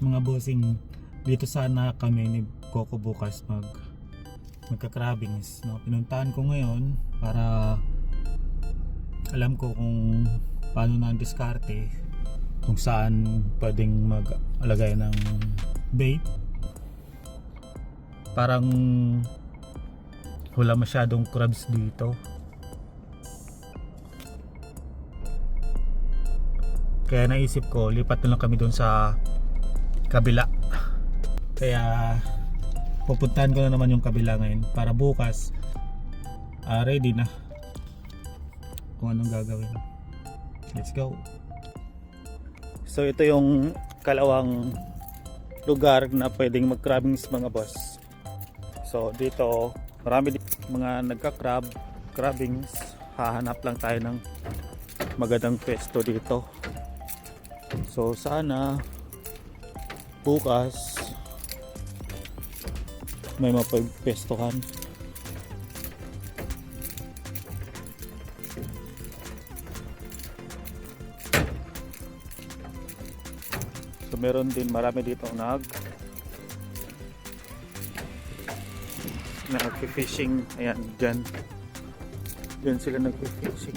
Mga bossing, dito sana kami ni Coco bukas magka-crabbings, no? Pinuntahan ko ngayon para alam ko kung paano na ang diskarte, kung saan pwedeng mag-alagay ng bait. Parang wala masyadong crabs dito, kaya naisip ko lipat na lang kami doon sa kabila. Kaya pupuntahan ko na naman yung kabila ngayon para bukas ready na kung anong gagawin. Let's go. So ito yung kalawang lugar na pwedeng mag-crabbings mga boss. So dito marami mga nagka-crabbings. Hahanap lang tayo ng magandang pwesto dito. So sana bukas may mapagpestohan. So meron din marami dito nag-fishing. Ayan, dyan sila nag-fishing.